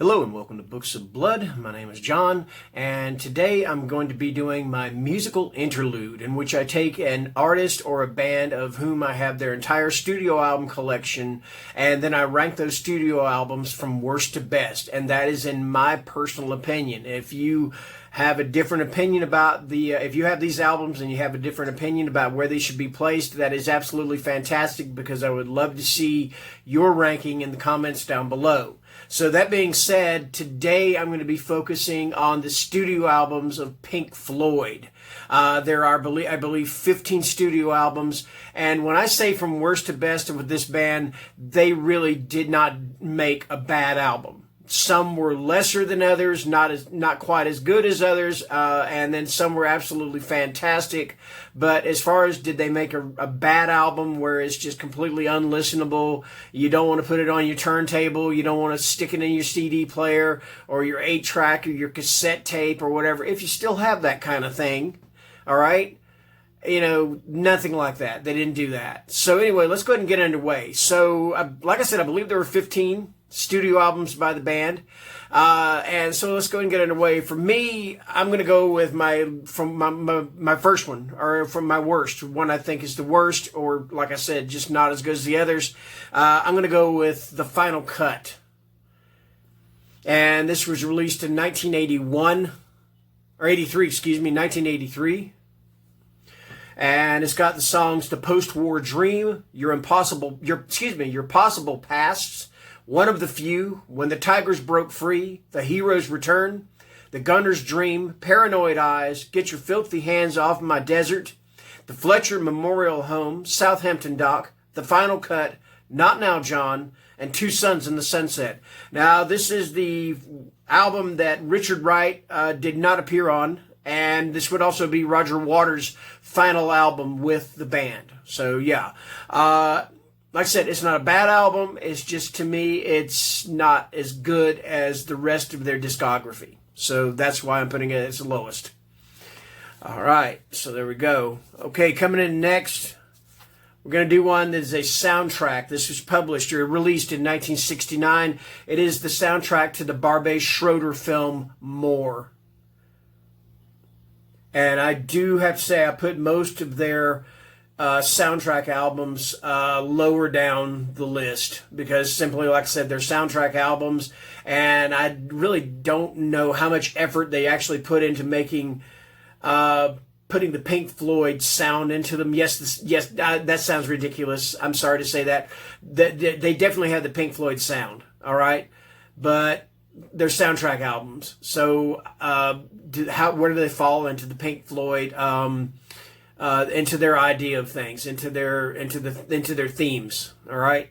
Hello and welcome to Books of Blood. My name is John, and today I'm going to be doing my musical interlude, in which I take an artist or a band of whom I have their entire studio album collection, and then I rank those studio albums from worst to best, and that is in my personal opinion. If you have a different opinion about if you have these albums and you have a different opinion about where they should be placed, that is absolutely fantastic, because I would love to see your ranking in the comments down below. So that being said, today I'm going to be focusing on the studio albums of Pink Floyd. There are, I believe, 15 studio albums, and when I say from worst to best with this band, they really did not make a bad album. Some were lesser than others, not quite as good as others, and then some were absolutely fantastic. But as far as did they make a bad album where it's just completely unlistenable, you don't want to put it on your turntable, you don't want to stick it in your CD player or your 8-track or your cassette tape or whatever, if you still have that kind of thing, all right? You know, nothing like that. They didn't do that. So anyway, let's go ahead and get underway. So, like I said, I believe there were 15 studio albums by the band, and so let's go ahead and get underway. For me, I'm going to go with my first one, or from my worst one. I think is the worst, or like I said, just not as good as the others. I'm going to go with The Final Cut, and this was released in 1981 or 83, 1983. And it's got the songs "The Post-War Dream," Your Possible Pasts, One of the Few, When the Tigers Broke Free, The Hero's Return, The Gunner's Dream, Paranoid Eyes, Get Your Filthy Hands Off My Desert, The Fletcher Memorial Home, Southampton Dock, The Final Cut, Not Now John, and Two Suns in the Sunset. Now, this is the album that Richard Wright did not appear on, and this would also be Roger Waters' final album with the band. So, yeah. Like I said, it's not a bad album. It's just, to me, it's not as good as the rest of their discography. So that's why I'm putting it as the lowest. All right, so there we go. Okay, coming in next, we're going to do one that is a soundtrack. This was published or released in 1969. It is the soundtrack to the Barbet Schroeder film, More. And I do have to say, I put most of their soundtrack albums lower down the list, because simply, like I said, they're soundtrack albums, and I really don't know how much effort they actually put into making putting the Pink Floyd sound into them. Yes, that sounds ridiculous. I'm sorry to say that. They definitely have the Pink Floyd sound, all right? But they're soundtrack albums. So where do they fall into the Pink Floyd, into their idea of things, into their themes, all right?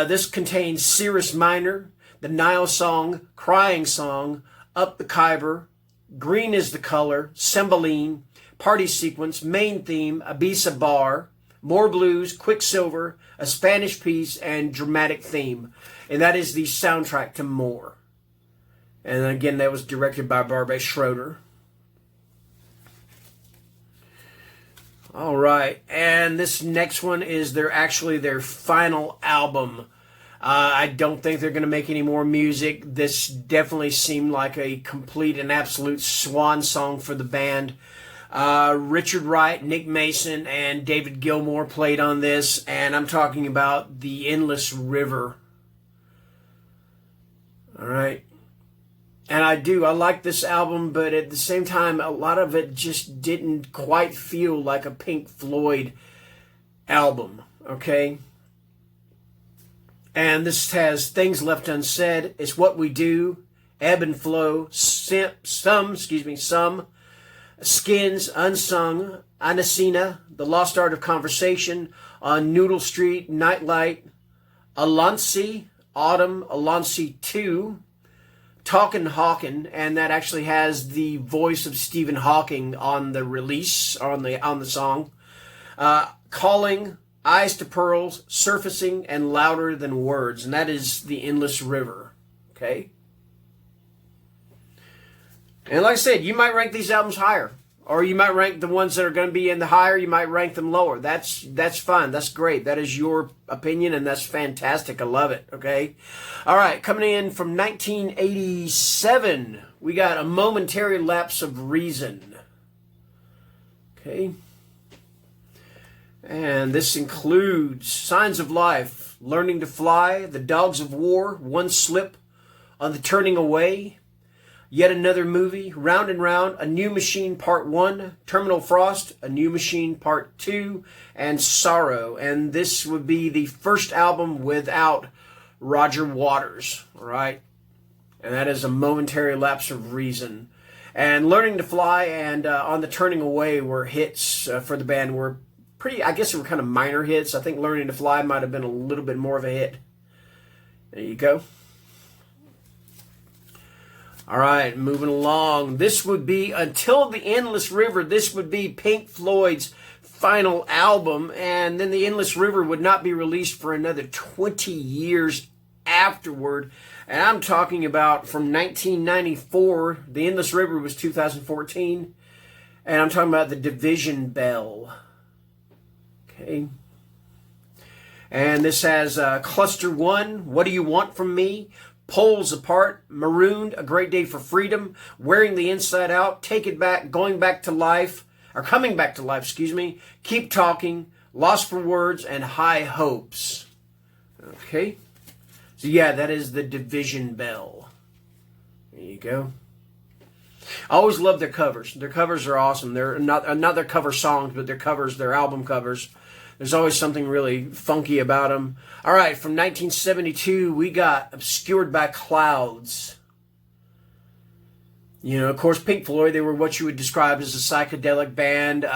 This contains Cirrus Minor, the Nile Song, Crying Song, Up the Khyber, Green is the Color, Cymbeline, Party Sequence, Main Theme, Ibiza Bar, More Blues, Quicksilver, A Spanish Piece, and Dramatic Theme. And that is the soundtrack to More. And again, that was directed by Barbet Schroeder. All right, and this next one is their final album. I don't think they're going to make any more music. This definitely seemed like a complete and absolute swan song for the band. Richard Wright, Nick Mason, and David Gilmour played on this, and I'm talking about The Endless River. All right. And I like this album, but at the same time, a lot of it just didn't quite feel like a Pink Floyd album, okay? And this has Things Left Unsaid, It's What We Do, Ebb and Flow, Some, Skins, Unsung, Anacina, The Lost Art of Conversation, On Noodle Street, Nightlight, Alansi, Autumn, Alansi 2, Talkin' Hawkin', and that actually has the voice of Stephen Hawking on the release, on the song. Calling, Eyes to Pearls, Surfacing, and Louder Than Words, and that is The Endless River. Okay? And like I said, you might rank these albums higher. Or you might rank the ones that are going to be in the higher, you might rank them lower. That's fine. That's great. That is your opinion, and that's fantastic. I love it, okay? All right, coming in from 1987, we got A Momentary Lapse of Reason. Okay? And this includes Signs of Life, Learning to Fly, The Dogs of War, One Slip, On the Turning Away, Yet Another Movie, Round and Round, A New Machine Part 1, Terminal Frost, A New Machine Part 2, and Sorrow. And this would be the first album without Roger Waters, all right? And that is A Momentary Lapse of Reason. And Learning to Fly and On the Turning Away were hits for the band. Were pretty, I guess they were kind of minor hits. I think Learning to Fly might have been a little bit more of a hit. There you go. All right, moving along. This would be Until the Endless River. This would be Pink Floyd's final album, and then the Endless River would not be released for another 20 years afterward. And I'm talking about from 1994. The Endless River was 2014, and I'm talking about the Division Bell. Okay. And this has Cluster 1, What Do You Want From Me? Poles Apart, Marooned, A Great Day for Freedom, Wearing the Inside Out, Take It Back, Going Back to Life, or Coming Back to Life, excuse me, Keep Talking, Lost for Words, and High Hopes. Okay. So yeah, that is the Division Bell. There you go. I always love their covers. Their covers are awesome. They're not their cover songs, but their covers, their album covers. There's always something really funky about them. All right, from 1972, we got Obscured by Clouds. You know, of course, Pink Floyd, they were what you would describe as a psychedelic band,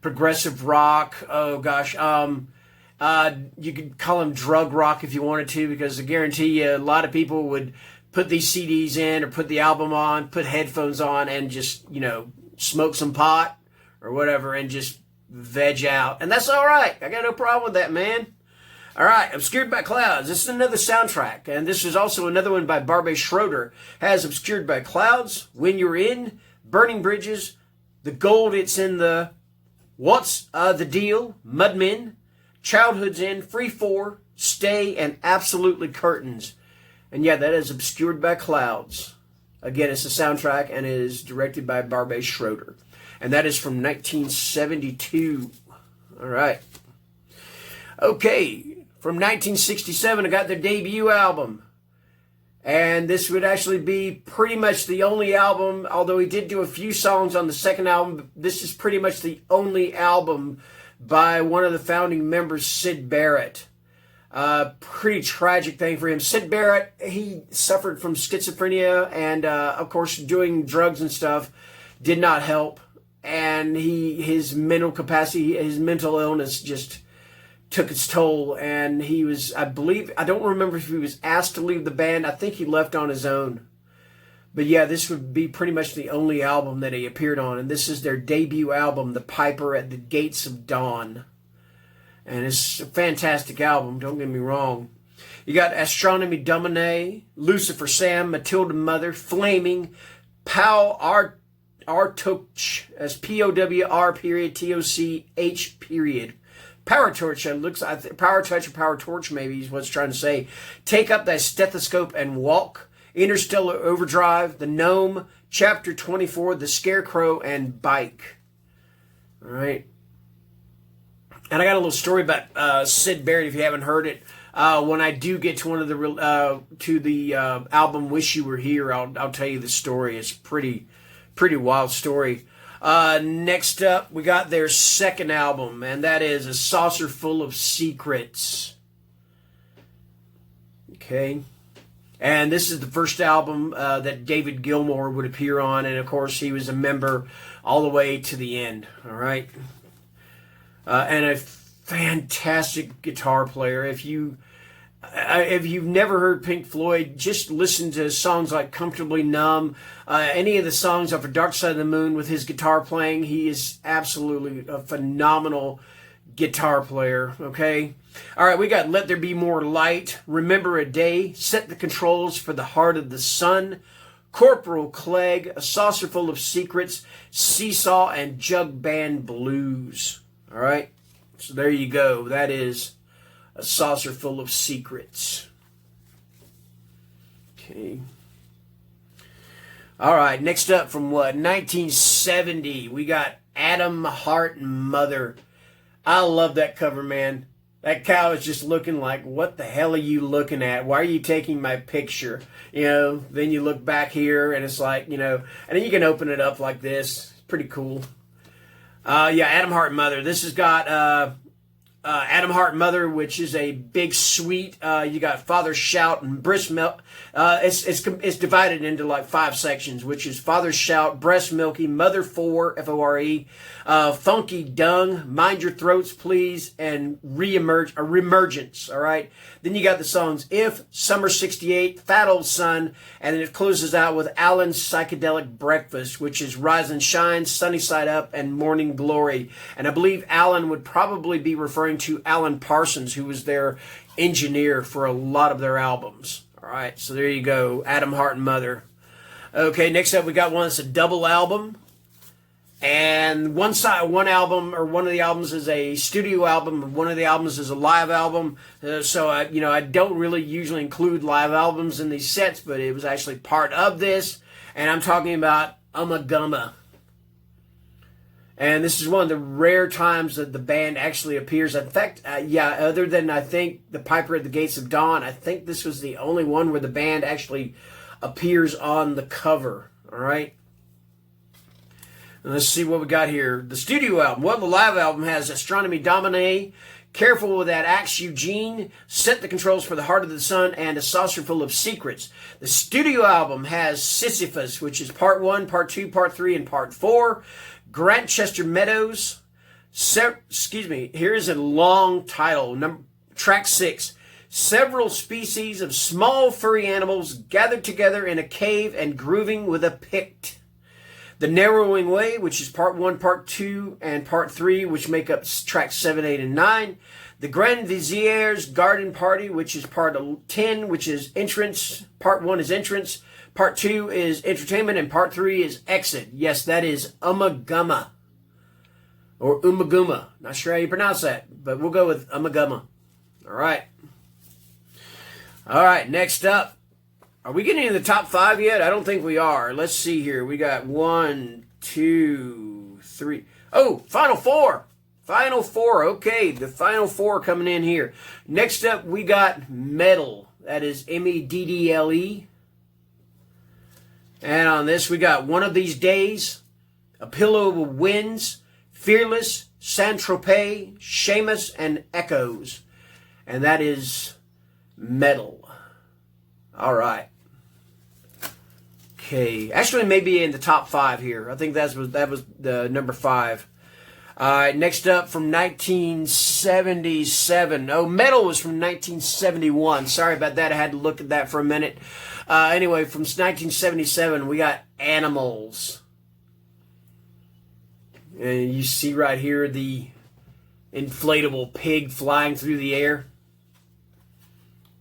progressive rock. Oh, gosh. You could call them drug rock if you wanted to, because I guarantee you a lot of people would put these CDs in or put the album on, put headphones on, and just, you know, smoke some pot or whatever and just veg out. And that's all right. I got no problem with that, man. All right, Obscured by Clouds. This is another soundtrack, and this is also another one by Barbet Schroeder. Has Obscured by Clouds, When You're In, Burning Bridges, The Gold It's in the, What's the Deal, Mudmen, Childhood's End, Free 4, Stay, and Absolutely Curtains. And yeah, that is Obscured by Clouds. Again, it's a soundtrack, and it is directed by Barbet Schroeder. And that is from 1972. All right. Okay, from 1967, I got their debut album. And this would actually be pretty much the only album, although he did do a few songs on the second album, this is pretty much the only album by one of the founding members, Syd Barrett. Pretty tragic thing for him. Syd Barrett, he suffered from schizophrenia, and of course doing drugs and stuff did not help. And his mental capacity, his mental illness just took its toll. And he was, I believe, I don't remember if he was asked to leave the band. I think he left on his own. But yeah, this would be pretty much the only album that he appeared on. And this is their debut album, The Piper at the Gates of Dawn. And it's a fantastic album, don't get me wrong. You got Astronomy Domine, Lucifer Sam, Matilda Mother, Flaming, Pow Artoch, as P-O-W-R period T-O-C-H period. Power Torch, Power Touch or Power Torch maybe is what it's trying to say. Take Up Thy Stethoscope and Walk, Interstellar Overdrive, The Gnome, Chapter 24, The Scarecrow, and Bike. All right. And I got a little story about Syd Barrett if you haven't heard it. When I do get to one of the album "Wish You Were Here," I'll tell you the story. It's pretty wild story. Next up, we got their second album, and that is A Saucer Full of Secrets. Okay. And this is the first album that David Gilmour would appear on, and of course he was a member all the way to the end. All right. And a fantastic guitar player. If you've never heard Pink Floyd, just listen to songs like Comfortably Numb. Any of the songs off of Dark Side of the Moon with his guitar playing. He is absolutely a phenomenal guitar player, okay? All right, we got Let There Be More Light, Remember a Day, Set the Controls for the Heart of the Sun, Corporal Clegg, A Saucer Full of Secrets, Seesaw, and Jug Band Blues. All right, so there you go. That is A Saucer Full of Secrets. Okay. All right, next up from what? 1970, we got Adam Hart Mother. I love that cover, man. That cow is just looking like, what the hell are you looking at? Why are you taking my picture? You know, then you look back here and it's like, you know, and then you can open it up like this. It's pretty cool. Yeah, Adam Hart Mother. This has got Adam Hart Mother, which is a big suite. You got Father Shout and Breast Milk. It's divided into like 5 sections, which is Father Shout, Breast Milky, Mother 4, F-O-R-E, Funky Dung, Mind Your Throats Please, and Reemergence, all right? Then you got the songs If, Summer 68, Fat Old Sun, and then it closes out with Alan's Psychedelic Breakfast, which is Rise and Shine, Sunny Side Up, and Morning Glory. And I believe Alan would probably be referring to Alan Parsons, who was their engineer for a lot of their albums. All right, so there you go, Adam Hart and Mother. Okay, next up we got one that's a double album. And one album, or one of the albums is a studio album, and one of the albums is a live album. So I don't really usually include live albums in these sets, but it was actually part of this. And I'm talking about Ummagumma. And this is one of the rare times that the band actually appears. In fact, other than I think The Piper at the Gates of Dawn, I think this was the only one where the band actually appears on the cover. All right. And let's see what we got here. The studio album. Well, the live album has Astronomy Domine, Careful with That Axe Eugene, Set the Controls for the Heart of the Sun, and A Saucer Full of Secrets. The studio album has Sisyphus, which is Part 1, Part 2, Part 3, and Part 4. Grantchester Meadows. Here is a long title. Track 6. Several species of small furry animals gathered together in a cave and grooving with a Pict. The Narrowing Way, which is Part 1, Part 2, and Part 3, which make up tracks 7, 8, and 9. The Grand Vizier's Garden Party, which is Part 10, which is Entrance. Part 1 is Entrance. Part 2 is Entertainment, and Part 3 is Exit. Yes, that is Ummagumma. Or Ummagumma. Not sure how you pronounce that, but we'll go with Ummagumma. All right. All right, next up. Are we getting into the top 5 yet? I don't think we are. Let's see here. We got 1, 2, 3. Oh, Final 4. Final 4. Okay, the Final 4 coming in here. Next up, we got Meddle. That is Meddle. And on this, we got One of These Days, A Pillow of Winds, Fearless, Saint-Tropez, Seamus, and Echoes. And that is Meddle. All right. Okay. Actually, maybe in the top 5 here. I think that was the number 5. All right. Next up from 1977. Oh, Meddle was from 1971. Sorry about that. I had to look at that for a minute. Anyway, from 1977, we got Animals. And you see right here the inflatable pig flying through the air.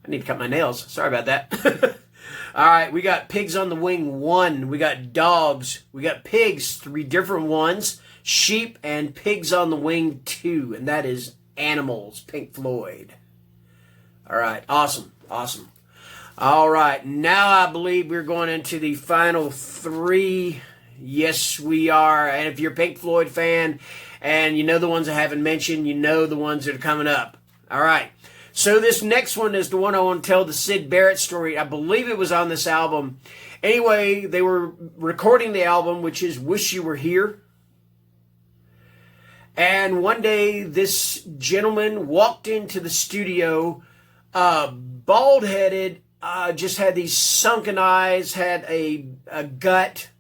I need to cut my nails. Sorry about that. All right, we got Pigs on the Wing 1. We got Dogs. We got Pigs, 3 different ones. Sheep and Pigs on the Wing 2. And that is Animals, Pink Floyd. All right, awesome. All right, now I believe we're going into the final 3. Yes, we are. And if you're a Pink Floyd fan and you know the ones I haven't mentioned, you know the ones that are coming up. All right. So this next one is the one I want to tell, the Syd Barrett story. I believe it was on this album. Anyway, they were recording the album, which is Wish You Were Here. And one day, this gentleman walked into the studio, bald-headed, just had these sunken eyes, had a gut,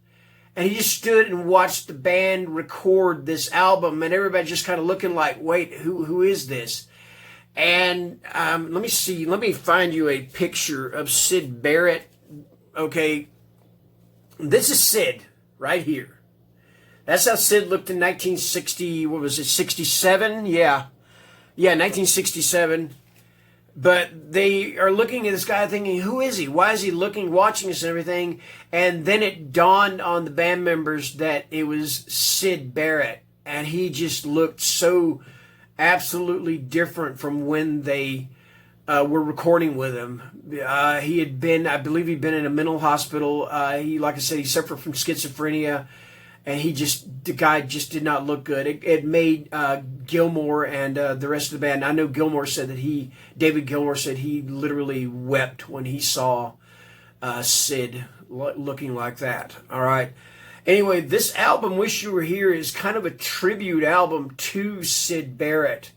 and he just stood and watched the band record this album, and everybody just kind of looking like, wait, who is this? And let me see. Let me find you a picture of Syd Barrett. Okay. This is Syd right here. That's how Syd looked in 1960. What was it? 67? Yeah. Yeah, 1967. But they are looking at this guy thinking, who is he? Why is he watching us and everything? And then it dawned on the band members that it was Syd Barrett. And he just looked so absolutely different from when they were recording with him. He had been, I believe he'd been in a mental hospital. Like I said, he suffered from schizophrenia. And the guy just did not look good. It made Gilmour and the rest of the band. I know David Gilmour said he literally wept when he saw Syd looking like that. All right. Anyway, this album, Wish You Were Here, is kind of a tribute album to Syd Barrett.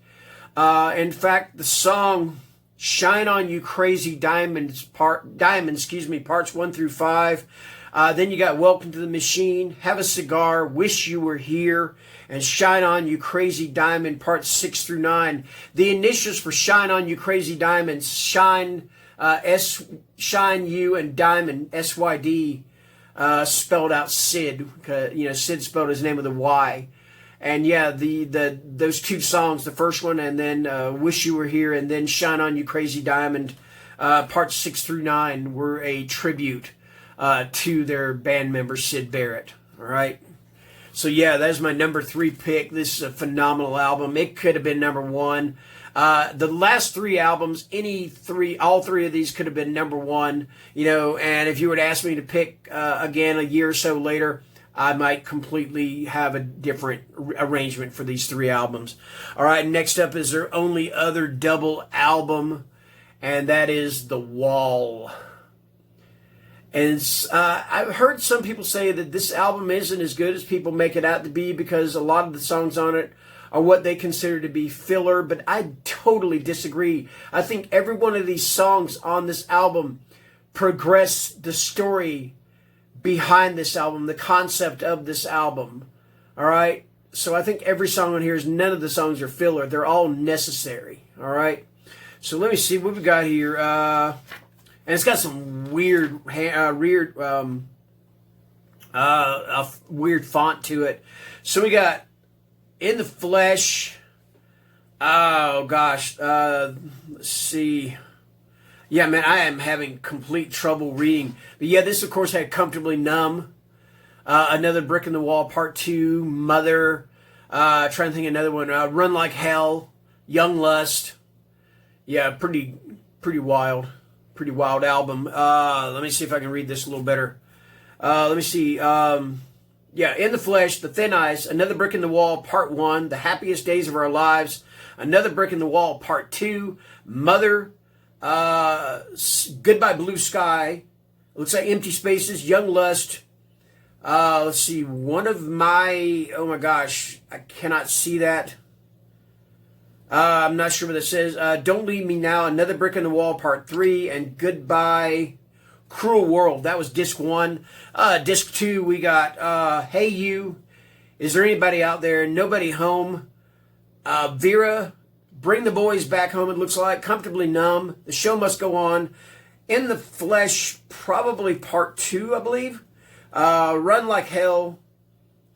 In fact, the song Shine On You Crazy Diamonds, parts 1 through 5. Then you got Welcome to the Machine, Have a Cigar, Wish You Were Here, and Shine On You Crazy Diamond, parts 6 through 9. The initials for Shine On You Crazy Diamonds, Shine, Shine You, and Diamond, S-Y-D, spelled out Syd. Syd spelled his name with a Y. And yeah, those two songs, the first one, and then Wish You Were Here, and then Shine On You Crazy Diamond, parts 6 through 9, were a tribute to their band member, Syd Barrett. All right. So yeah, that's my number 3 pick. This is a phenomenal album. It could have been number 1. The last 3 albums, all 3 of these could have been number 1, and if you would ask me to pick again a year or so later, I might completely have a different arrangement for these 3 albums. All right. Next up is their only other double album, and that is The Wall. And I've heard some people say that this album isn't as good as people make it out to be because a lot of the songs on it are what they consider to be filler, but I totally disagree. I think every one of these songs on this album progress the story behind this album, the concept of this album. All right? So I think every song on here none of the songs are filler. They're all necessary. All right? So let me see what we got here. And it's got some weird font to it. So we got In the Flesh. Oh gosh, let's see. Yeah, man, I am having complete trouble reading. But yeah, this of course had Comfortably Numb. Another Brick in the Wall, Part 2. Mother. Trying to think of another one. Run Like Hell. Young Lust. Yeah, pretty wild. Pretty wild album. Let me see if I can read this a little better. Let me see. In the Flesh, The Thin Ice, Another Brick in the Wall, Part 1, The Happiest Days of Our Lives, Another Brick in the Wall, Part 2, Mother, Goodbye Blue Sky, looks like Empty Spaces, Young Lust. Let's see, oh my gosh, I cannot see that. I'm not sure what it says. Don't Leave Me Now, Another Brick in the Wall, Part 3, and Goodbye Cruel World. That was Disc 1. Disc 2, we got Hey You, Is There Anybody Out There, Nobody Home, Vera, Bring the Boys Back Home, it looks like, Comfortably Numb, The Show Must Go On, In the Flesh, probably Part 2, I believe, Run Like Hell,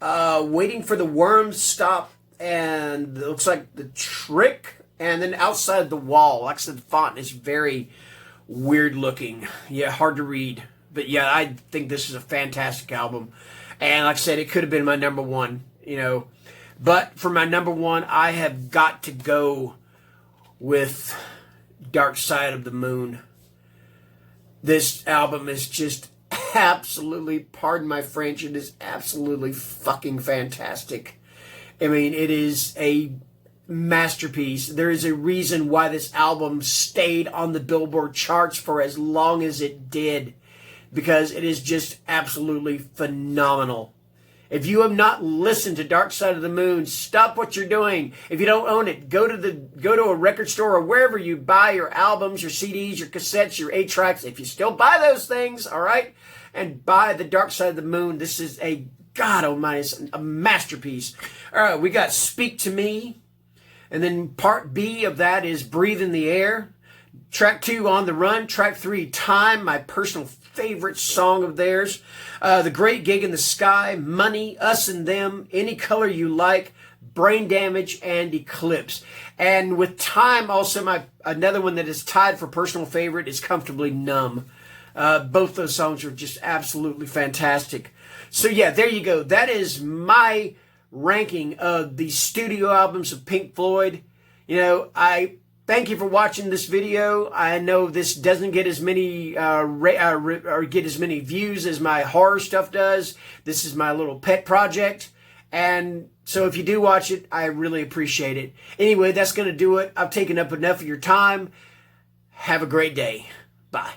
Waiting for the Worms Stop, and it looks like The Trick, and then Outside the Wall. Like I said, the font is very weird looking. Yeah, hard to read. But yeah, I think this is a fantastic album. And like I said, it could have been my number 1, But for my number 1, I have got to go with Dark Side of the Moon. This album is just absolutely, pardon my French, it is absolutely fucking fantastic. I mean, it is a masterpiece. There is a reason why this album stayed on the Billboard charts for as long as it did, because it is just absolutely phenomenal. If you have not listened to Dark Side of the Moon, stop what you're doing. If you don't own it, go to a record store or wherever you buy your albums, your CDs, your cassettes, your 8-tracks. If you still buy those things, all right, and buy the Dark Side of the Moon. This is God almighty, it's a masterpiece. All right, we got Speak to Me. And then part B of that is Breathe in the Air. Track 2, On the Run. Track 3, Time, my personal favorite song of theirs. The Great Gig in the Sky, Money, Us and Them, Any Color You Like, Brain Damage and Eclipse. And with time, also another one that is tied for personal favorite is Comfortably Numb. Both those songs are just absolutely fantastic. So yeah, there you go. That is my ranking of the studio albums of Pink Floyd. You know, I thank you for watching this video. I know this doesn't get as many or get as many views as my horror stuff does. This is my little pet project. And so if you do watch it, I really appreciate it. Anyway, that's going to do it. I've taken up enough of your time. Have a great day. Bye.